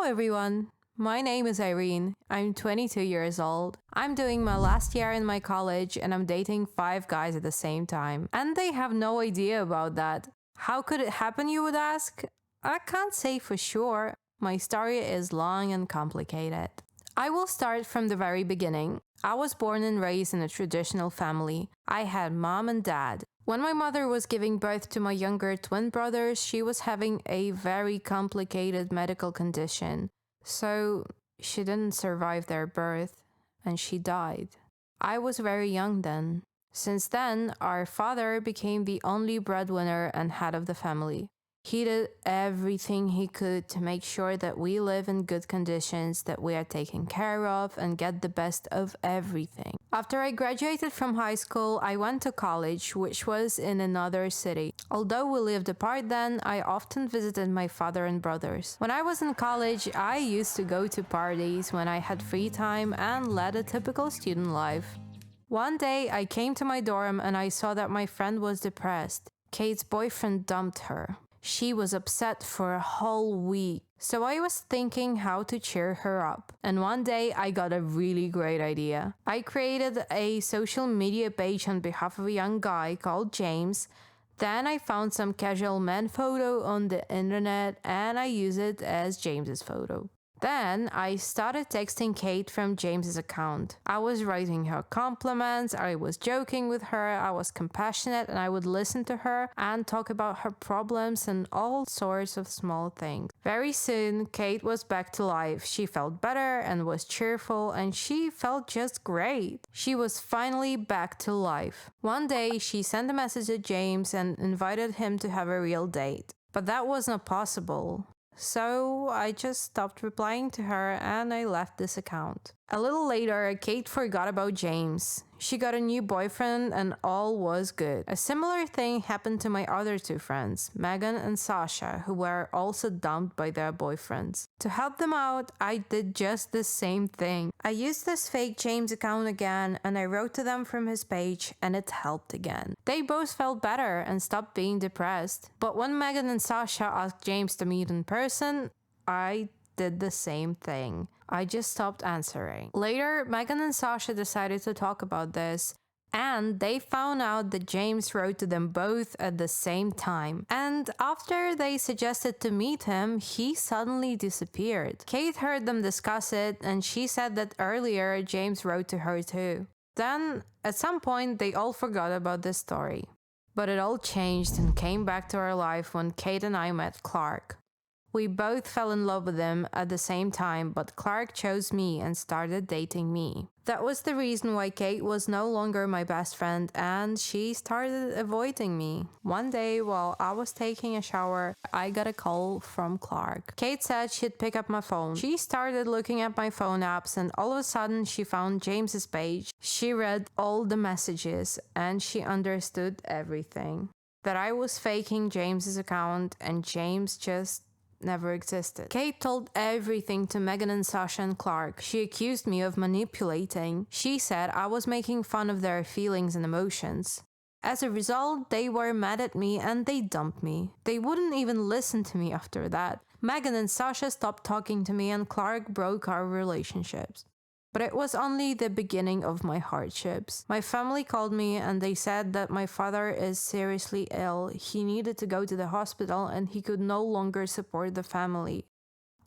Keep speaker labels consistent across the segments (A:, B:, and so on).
A: everyone. My name is Irene. I'm 22 years old. I'm doing my last year in my college and I'm dating 5 guys at the same time. And they have no idea about that. How could it happen, you would ask? I can't say for sure. My story is long and complicated. I will start from the very beginning. I was born and raised in a traditional family. I had mom and dad. When my mother was giving birth to my younger twin brothers, she was having a very complicated medical condition. So she didn't survive their birth and she died. I was very young then. Since then, our father became the only breadwinner and head of the family. He did everything he could to make sure that we live in good conditions, that we are taken care of, and get the best of everything. After I graduated from high school, I went to college, which was in another city. Although we lived apart then, I often visited my father and brothers. When I was in college, I used to go to parties when I had free time and led a typical student life. One day, I came to my dorm and I saw that my friend was depressed. Kate's boyfriend dumped her. She was upset for a whole week, so I was thinking how to cheer her up. And one day I got a really great idea. I created a social media page on behalf of a young guy called James. Then I found some casual man photo on the internet and I used it as James's photo. Then I started texting Kate from James's account. I was writing her compliments, I was joking with her, I was compassionate, and I would listen to her and talk about her problems and all sorts of small things. Very soon, Kate was back to life. She felt better and was cheerful, and she felt just great. She was finally back to life. One day, she sent a message to James and invited him to have a real date. But that was not possible. So I just stopped replying to her and I left this account. A little later, Kate forgot about James. She got a new boyfriend and all was good. A similar thing happened to my other two friends, Megan and Sasha, who were also dumped by their boyfriends. To help them out, I did just the same thing. I used this fake James account again and I wrote to them from his page and it helped again. They both felt better and stopped being depressed. But when Megan and Sasha asked James to meet in person, I did the same thing. I just stopped answering. Later, Megan and Sasha decided to talk about this, and they found out that James wrote to them both at the same time. And after they suggested to meet him, he suddenly disappeared. Kate heard them discuss it, and she said that earlier James wrote to her too. Then, at some point, they all forgot about this story. But it all changed and came back to our life when Kate and I met Clark. We both fell in love with him at the same time, but Clark chose me and started dating me. That was the reason why Kate was no longer my best friend and she started avoiding me. One day, while I was taking a shower, I got a call from Clark. Kate said she'd pick up my phone. She started looking at my phone apps and all of a sudden she found James's page. She read all the messages and she understood everything. That I was faking James's account and James just never existed. Kate told everything to Megan and Sasha and Clark. She accused me of manipulating. She said I was making fun of their feelings and emotions. As a result, they were mad at me and they dumped me. They wouldn't even listen to me after that. Megan and Sasha stopped talking to me and Clark broke our relationships. But it was only the beginning of my hardships. My family called me and they said that my father is seriously ill. He needed to go to the hospital and he could no longer support the family.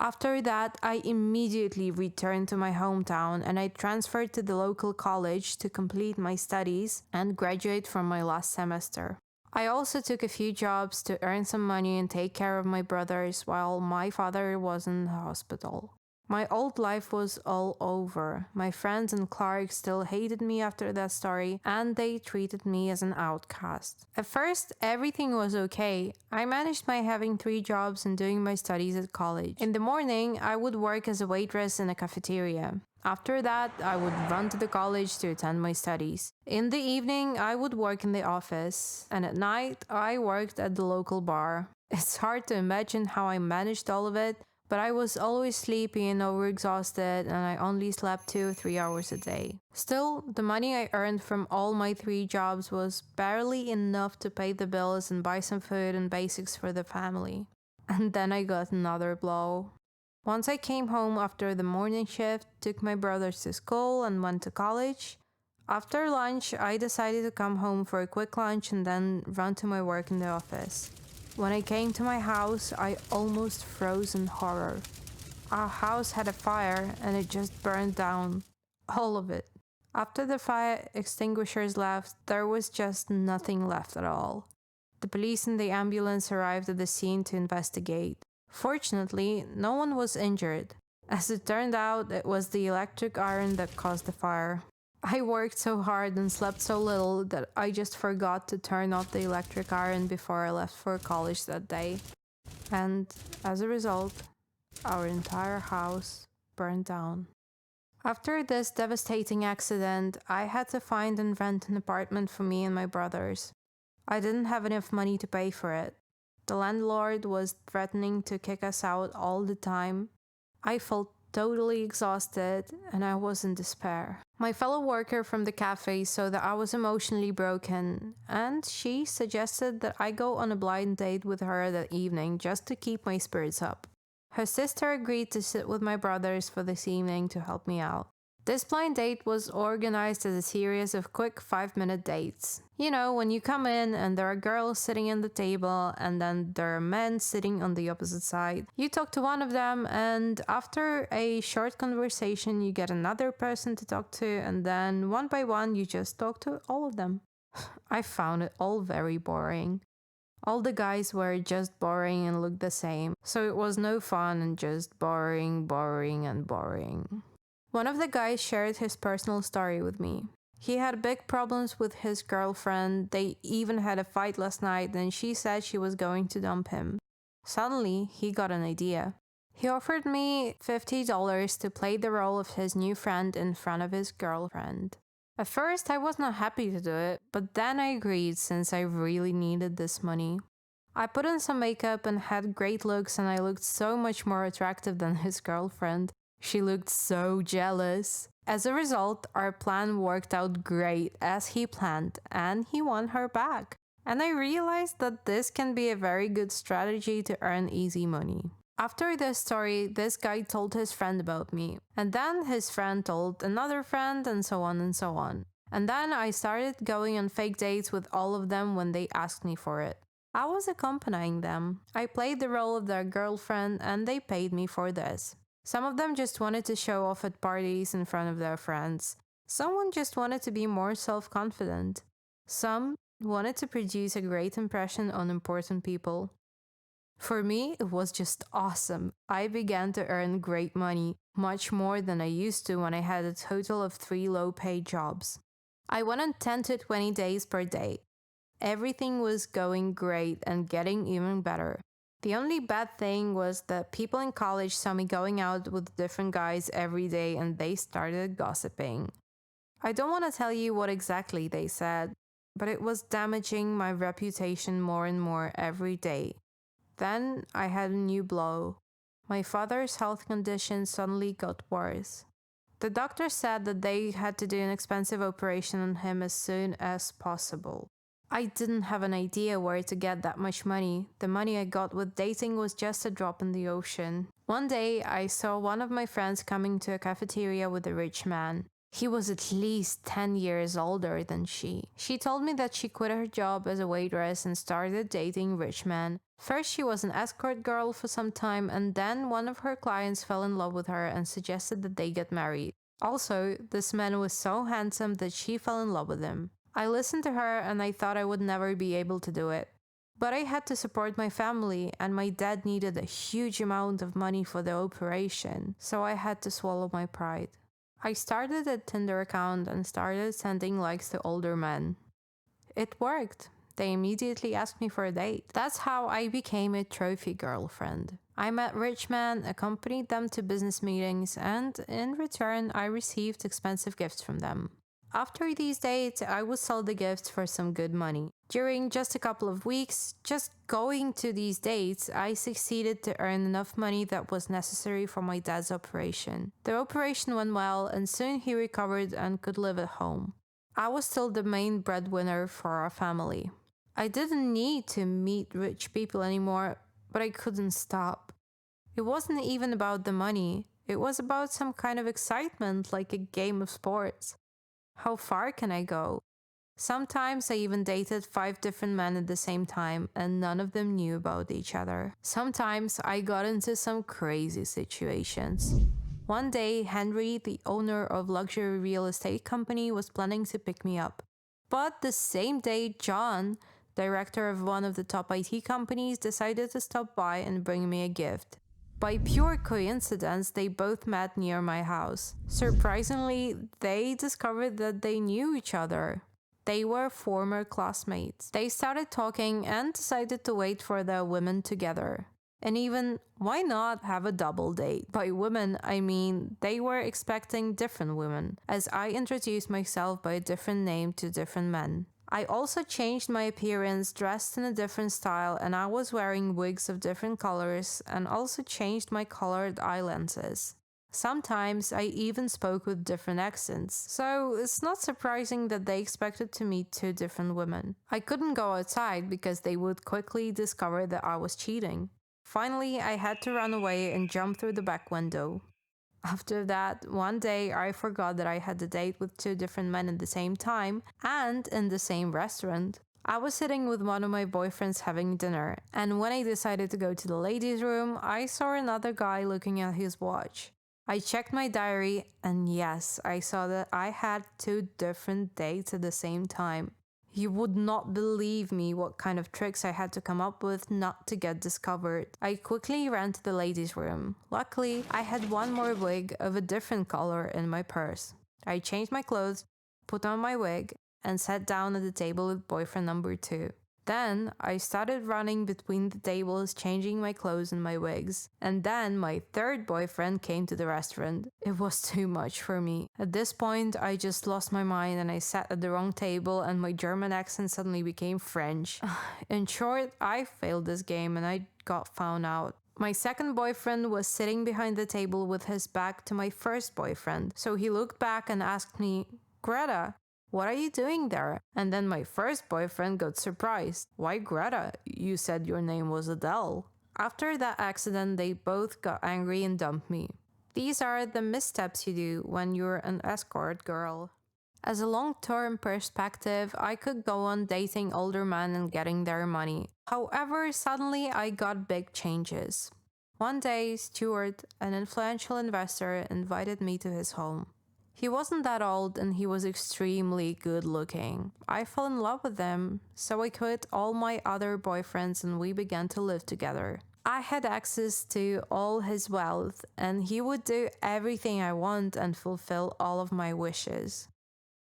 A: After that, I immediately returned to my hometown and I transferred to the local college to complete my studies and graduate from my last semester. I also took a few jobs to earn some money and take care of my brothers while my father was in the hospital. My old life was all over. My friends and Clark still hated me after that story, and they treated me as an outcast. At first, everything was okay. I managed by having 3 jobs and doing my studies at college. In the morning, I would work as a waitress in a cafeteria. After that, I would run to the college to attend my studies. In the evening, I would work in the office, and at night, I worked at the local bar. It's hard to imagine how I managed all of it, but I was always sleepy and overexhausted and I only slept 2 or 3 hours a day. Still, the money I earned from all my 3 jobs was barely enough to pay the bills and buy some food and basics for the family. And then I got another blow. Once I came home after the morning shift, took my brothers to school, and went to college. After lunch, I decided to come home for a quick lunch and then run to my work in the office. When I came to my house, I almost froze in horror. Our house had a fire and it just burned down. All of it. After the fire extinguishers left, there was just nothing left at all. The police and the ambulance arrived at the scene to investigate. Fortunately, no one was injured. As it turned out, it was the electric iron that caused the fire. I worked so hard and slept so little that I just forgot to turn off the electric iron before I left for college that day. And as a result, our entire house burned down. After this devastating accident, I had to find and rent an apartment for me and my brothers. I didn't have enough money to pay for it. The landlord was threatening to kick us out all the time. I felt totally exhausted and I was in despair. My fellow worker from the cafe saw that I was emotionally broken, and she suggested that I go on a blind date with her that evening just to keep my spirits up. Her sister agreed to sit with my brothers for this evening to help me out. This blind date was organized as a series of quick 5-minute dates. You know, when you come in and there are girls sitting at the table and then there are men sitting on the opposite side. You talk to one of them, and after a short conversation you get another person to talk to, and then one by one you just talk to all of them. I found it all very boring. All the guys were just boring and looked the same, so it was no fun and just boring, boring, and boring. One of the guys shared his personal story with me. He had big problems with his girlfriend. They even had a fight last night and she said she was going to dump him. Suddenly, he got an idea. He offered me $50 to play the role of his new friend in front of his girlfriend. At first, I was not happy to do it, but then I agreed since I really needed this money. I put on some makeup and had great looks, and I looked so much more attractive than his girlfriend. She looked so jealous. As a result, our plan worked out great as he planned, and he won her back. And I realized that this can be a very good strategy to earn easy money. After this story, this guy told his friend about me, and then his friend told another friend, and so on and so on. And then I started going on fake dates with all of them when they asked me for it. I was accompanying them. I played the role of their girlfriend, and they paid me for this. Some of them just wanted to show off at parties in front of their friends. Someone just wanted to be more self-confident. Some wanted to produce a great impression on important people. For me, it was just awesome. I began to earn great money, much more than I used to when I had a total of 3 low-paid jobs. I went on 10 to 20 days per day. Everything was going great and getting even better. The only bad thing was that people in college saw me going out with different guys every day and they started gossiping. I don't want to tell you what exactly they said, but it was damaging my reputation more and more every day. Then I had a new blow. My father's health condition suddenly got worse. The doctor said that they had to do an expensive operation on him as soon as possible. I didn't have an idea where to get that much money. The money I got with dating was just a drop in the ocean. One day, I saw one of my friends coming to a cafeteria with a rich man. He was at least 10 years older than she. She told me that she quit her job as a waitress and started dating rich men. First, she was an escort girl for some time, and then one of her clients fell in love with her and suggested that they get married. Also, this man was so handsome that she fell in love with him. I listened to her and I thought I would never be able to do it. But I had to support my family, and my dad needed a huge amount of money for the operation, so I had to swallow my pride. I started a Tinder account and started sending likes to older men. It worked. They immediately asked me for a date. That's how I became a trophy girlfriend. I met rich men, accompanied them to business meetings, and in return I received expensive gifts from them. After these dates, I would sell the gifts for some good money. During just a couple of weeks, just going to these dates, I succeeded to earn enough money that was necessary for my dad's operation. The operation went well, and soon he recovered and could live at home. I was still the main breadwinner for our family. I didn't need to meet rich people anymore, but I couldn't stop. It wasn't even about the money. It was about some kind of excitement, like a game of sports. How far can I go? Sometimes I even dated 5 different men at the same time, and none of them knew about each other. Sometimes I got into some crazy situations. One day, Henry, the owner of luxury real estate company, was planning to pick me up. But the same day, John, director of one of the top IT companies, decided to stop by and bring me a gift. By pure coincidence, they both met near my house. Surprisingly, they discovered that they knew each other. They were former classmates. They started talking and decided to wait for their women together. And even, why not have a double date? By women, I mean they were expecting different women, as I introduced myself by a different name to different men. I also changed my appearance, dressed in a different style, and I was wearing wigs of different colors, and also changed my colored eye lenses. Sometimes I even spoke with different accents, so it's not surprising that they expected to meet 2 different women. I couldn't go outside because they would quickly discover that I was cheating. Finally, I had to run away and jump through the back window. After that, one day I forgot that I had a date with 2 different men at the same time and in the same restaurant. I was sitting with one of my boyfriends having dinner, and when I decided to go to the ladies' room, I saw another guy looking at his watch. I checked my diary, and yes, I saw that I had 2 different dates at the same time. You would not believe me what kind of tricks I had to come up with not to get discovered. I quickly ran to the ladies' room. Luckily, I had one more wig of a different color in my purse. I changed my clothes, put on my wig, and sat down at the table with boyfriend number 2. Then I started running between the tables, changing my clothes and my wigs. And then my 3rd boyfriend came to the restaurant. It was too much for me. At this point, I just lost my mind and I sat at the wrong table and my German accent suddenly became French. In short, I failed this game and I got found out. My 2nd boyfriend was sitting behind the table with his back to my 1st boyfriend. So he looked back and asked me, "Greta, what are you doing there?" And then my 1st boyfriend got surprised. "Why Greta? You said your name was Adele." After that accident, they both got angry and dumped me. These are the missteps you do when you're an escort girl. As a long-term perspective, I could go on dating older men and getting their money. However, suddenly I got big changes. One day, Stuart, an influential investor, invited me to his home. He wasn't that old and he was extremely good looking. I fell in love with him, so I quit all my other boyfriends and we began to live together. I had access to all his wealth and he would do everything I want and fulfill all of my wishes.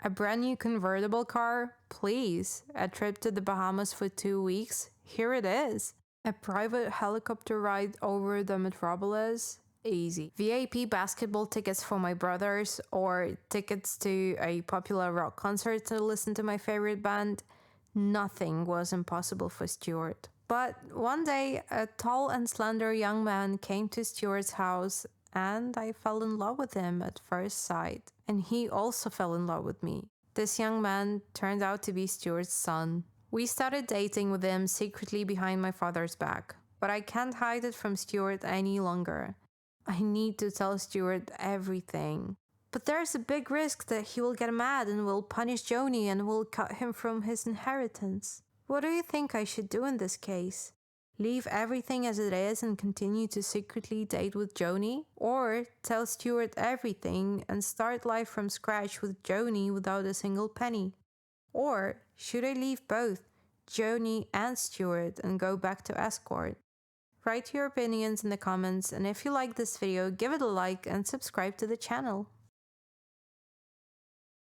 A: A brand new convertible car? Please. A trip to the Bahamas for 2 weeks? Here it is. A private helicopter ride over the metropolis? Easy. VIP basketball tickets for my brothers or tickets to a popular rock concert to listen to my favorite band? Nothing was impossible for Stuart. But one day, a tall and slender young man came to Stuart's house and I fell in love with him at first sight. And he also fell in love with me. This young man turned out to be Stuart's son. We started dating with him secretly behind my father's back. But I can't hide it from Stuart any longer. I need to tell Stuart everything. But there's a big risk that he will get mad and will punish Joni and will cut him from his inheritance. What do you think I should do in this case? Leave everything as it is and continue to secretly date with Joni? Or tell Stuart everything and start life from scratch with Joni without a single penny? Or should I leave both, Joni and Stuart, and go back to escort? Write your opinions in the comments, and if you like this video, give it a like and subscribe to the channel.